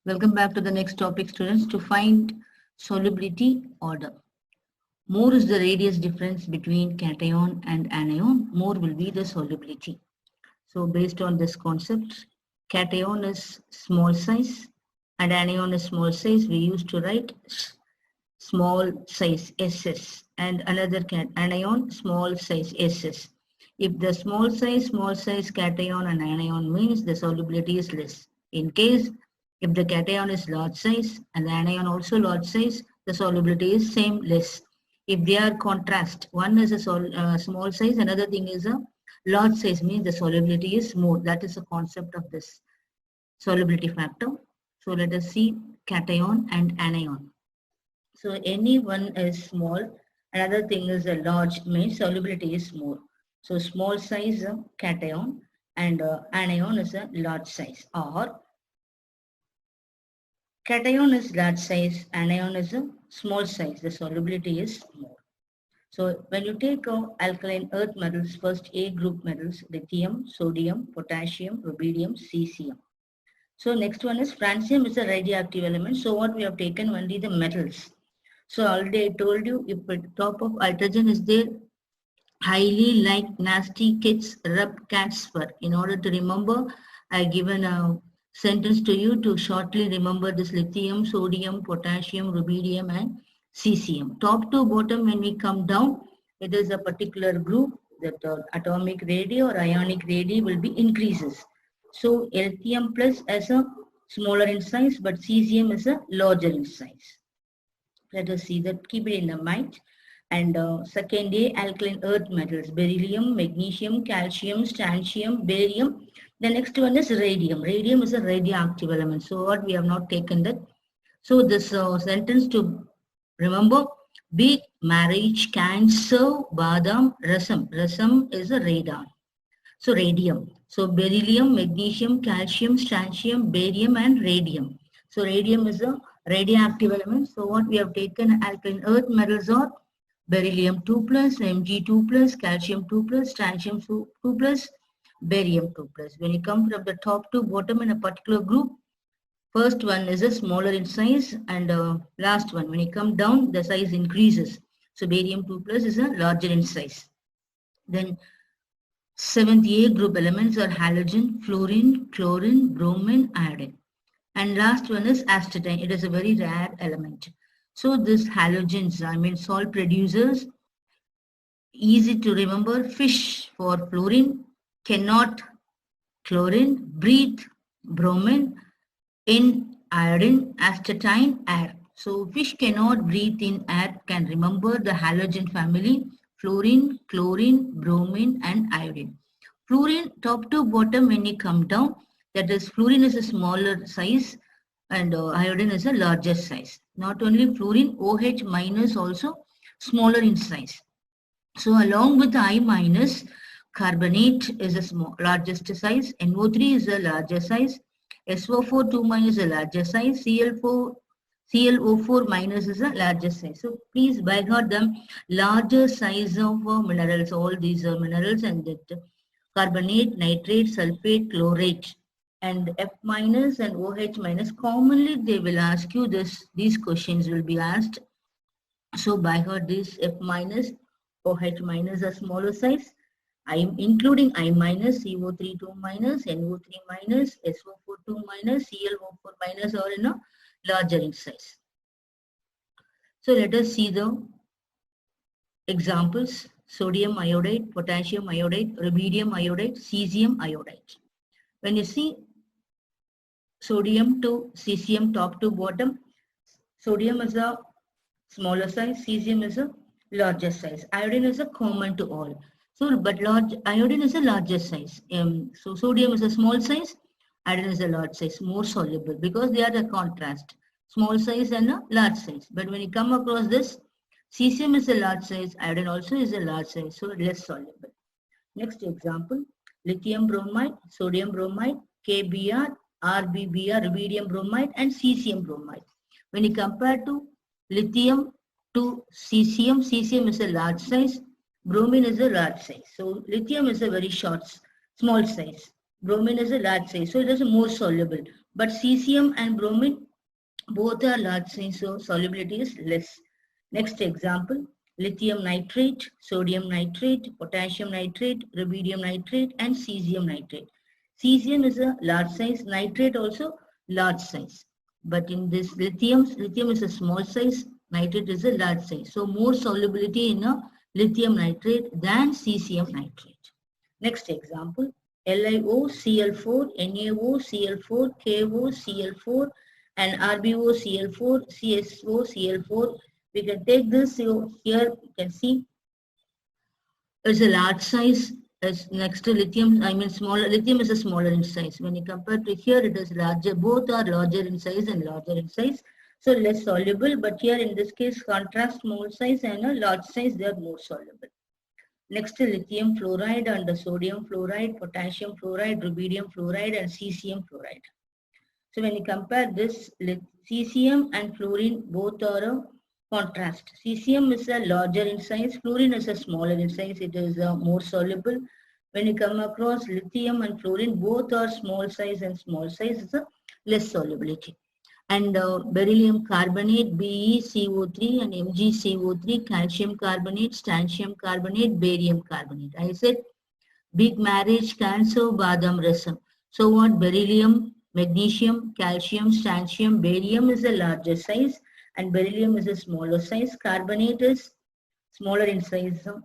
Welcome back to the next topic, students. To find solubility order. More is the radius difference between cation and anion, more will be the solubility. So based on this concept, cation is small size and anion is small size. We used to write small size SS and another anion small size SS. If the small size cation and anion means the solubility is less. In case if the cation is large size and the anion also large size, the solubility is same less. If they are contrast, one is a small size, another thing is a large size, means the solubility is more. That is the concept of this solubility factor. So let us see cation and anion. So any one is small, another thing is a large, means solubility is more. So small size cation and anion is a large size, or cation is large size, anion is a small size, the solubility is more. So when you take alkaline earth metals, first A group metals, lithium, sodium, potassium, rubidium, cesium. So next one is francium is a radioactive element. So what we have taken only the metals. So already I told you, if the top of hydrogen is there, highly like nasty kids rub cat's fur. In order to remember, I given a sentence to you to shortly remember this lithium, sodium, potassium, rubidium and cesium. Top to bottom when we come down, it is a particular group that atomic radii or ionic radii will be increases. So lithium plus as a smaller in size, but cesium is a larger in size. Let us see that, keep it in the mind. And second A, alkaline earth metals, beryllium, magnesium, calcium, strontium, barium. The next one is radium. Radium is a radioactive element. So what we have not taken that. So this sentence to remember, big marriage can serve badam rasam. Rasam is a radon. So radium. So beryllium, magnesium, calcium, strontium, barium and radium. So radium is a radioactive element. So what we have taken alkaline earth metals are beryllium 2 plus, Mg2 plus, calcium 2 plus, strontium 2 plus, barium 2 plus. When you come from the top to bottom in a particular group, first one is a smaller in size and last one, when you come down, the size increases. So barium 2 plus is a larger in size. Then seventh A group elements are halogen, fluorine, chlorine, bromine, iodine. And last one is astatine. It is a very rare element. So this halogens, I mean salt producers, easy to remember, fish for fluorine, cannot chlorine, breathe bromine, in iodine, astatine, air. So fish cannot breathe in air, can remember the halogen family, fluorine, chlorine, bromine and iodine. Fluorine top to bottom when you come down, that is fluorine is a smaller size and iodine is a larger size. Not only fluorine, OH minus also smaller in size. So along with I minus, carbonate is a small, largest size, NO3 is a larger size, SO4 2 minus is a larger size, ClO4 minus is a larger size. So please by heart them larger size of minerals, all these minerals, and that carbonate, nitrate, sulfate, chlorate, and F minus and OH minus. Commonly they will ask you this, these questions will be asked. So by heart this F minus, OH minus are smaller size. I including I minus, CO3 2 minus, NO3 minus, SO4 2 minus, ClO4 minus are in a larger in size. So let us see the examples: sodium iodide, potassium iodide, rubidium iodide, cesium iodide. When you see sodium to cesium top to bottom, sodium is a smaller size, cesium is a larger size. Iodine is a common to all. So, but large iodine is a larger size. So sodium is a small size, iodine is a large size, more soluble because they are the contrast, small size and a large size. But when you come across this, cesium is a large size, iodine also is a large size, so less soluble. Next example, lithium bromide, sodium bromide, KBr, RBBr, rubidium bromide and cesium bromide. When you compare to lithium to cesium, cesium is a large size, bromine is a large size. So lithium is a very short, small size. Bromine is a large size, so it is more soluble. But cesium and bromine both are large size, so solubility is less. Next example, lithium nitrate, sodium nitrate, potassium nitrate, rubidium nitrate, and cesium nitrate. Cesium is a large size, nitrate also large size. But in this lithium is a small size, nitrate is a large size. So more solubility in a lithium nitrate than cesium nitrate. Next example, LiOCl4, NaOCl4, KOCl4, and RbOCl4, CSOCl4. We can take this here, you can see it's a large size as next to lithium, I mean smaller, lithium is a smaller in size. When you compare to here, it is larger, both are larger in size and larger in size. So less soluble, but here in this case, contrast small size and a large size, they are more soluble. Next, lithium fluoride and the sodium fluoride, potassium fluoride, rubidium fluoride, and cesium fluoride. So when you compare this, cesium and fluorine both are a contrast. Cesium is a larger in size, fluorine is a smaller in size, it is more soluble. When you come across lithium and fluorine, both are small size and small size is a less solubility. And beryllium carbonate, BeCO3 and MgCO3, calcium carbonate, strontium carbonate, barium carbonate. I said big marriage can serve badam rasam. So what? Beryllium, magnesium, calcium, strontium, barium is a larger size and beryllium is a smaller size. Carbonate is smaller in size. So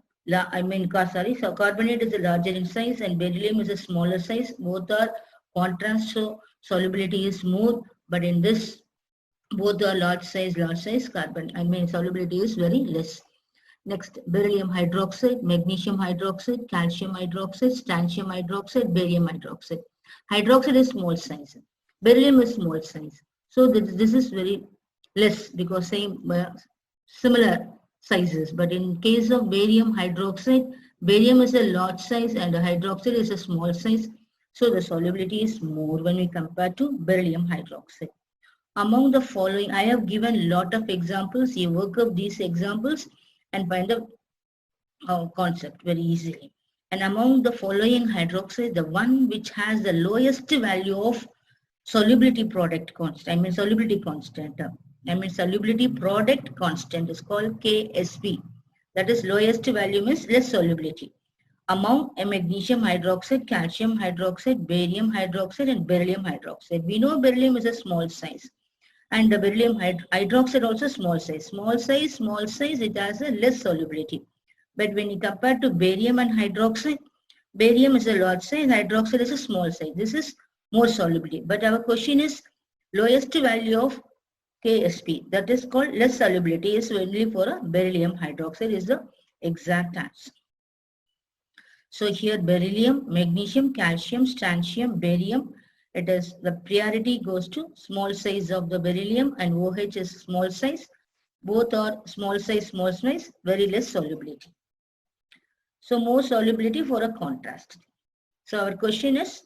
carbonate is a larger in size and beryllium is a smaller size. Both are contrast, so solubility is more. But in this, both are large size, solubility is very less. Next, beryllium hydroxide, magnesium hydroxide, calcium hydroxide, strontium hydroxide, barium hydroxide. Hydroxide is small size. Beryllium is small size. So this is very less because similar sizes. But in case of barium hydroxide, barium is a large size and hydroxide is a small size. So the solubility is more when we compare to beryllium hydroxide. Among the following, I have given a lot of examples. You work up these examples and find the concept very easily. And among the following hydroxide, the one which has the lowest value of solubility product constant, solubility product constant is called KSP. That is lowest value means less solubility. Among a magnesium hydroxide, calcium hydroxide, barium hydroxide, and beryllium hydroxide. We know beryllium is a small size. And the beryllium hydroxide also small size. Small size, it has a less solubility. But when you compare to barium and hydroxide, barium is a large size, hydroxide is a small size. This is more solubility. But our question is lowest value of KSP. That is called less solubility is only for a beryllium hydroxide is the exact answer. So here beryllium, magnesium, calcium, strontium, barium, it is the priority goes to small size of the beryllium and OH is small size. Both are small size, very less solubility. So more solubility for a contrast. So our question is,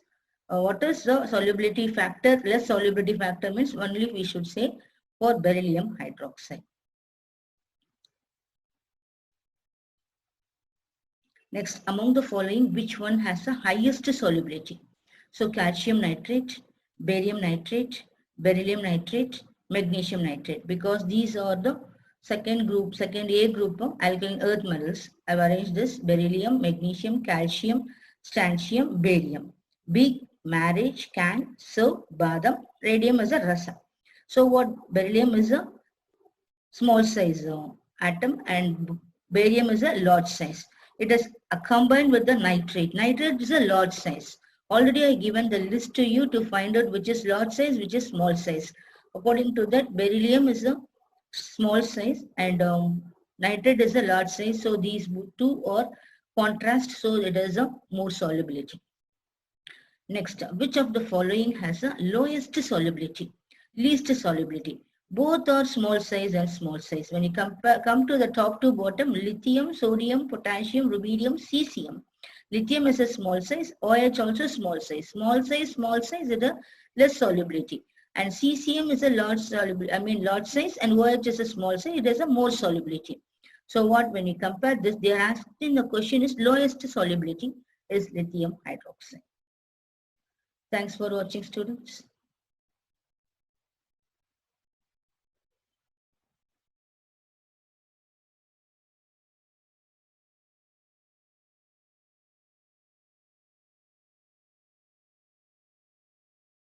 what is the solubility factor? Less solubility factor means only we should say for beryllium hydroxide. Next, among the following, which one has the highest solubility? So calcium nitrate, barium nitrate, beryllium nitrate, magnesium nitrate, because these are the second A group of alkaline earth metals. I've arranged this: beryllium, magnesium, calcium, strontium, barium. Big marriage can serve badam. Radium is a rasa. So what? Beryllium is a small size atom and barium is a large size. It is combined with the nitrate. Nitrate is a large size. Already I given the list to you to find out which is large size, which is small size. According to that, beryllium is a small size and nitrate is a large size. So these two are contrast, so it is a more solubility. Next, which of the following has the lowest solubility? Least solubility. Both are small size and small size. When you come to the top to bottom, lithium, sodium, potassium, rubidium, cesium. Lithium is a small size, OH also small size. Small size is a less solubility. And cesium is a large size, and OH is a small size, it has a more solubility. So what, when you compare this, they are asking the question is lowest solubility is lithium hydroxide. Thanks for watching, students.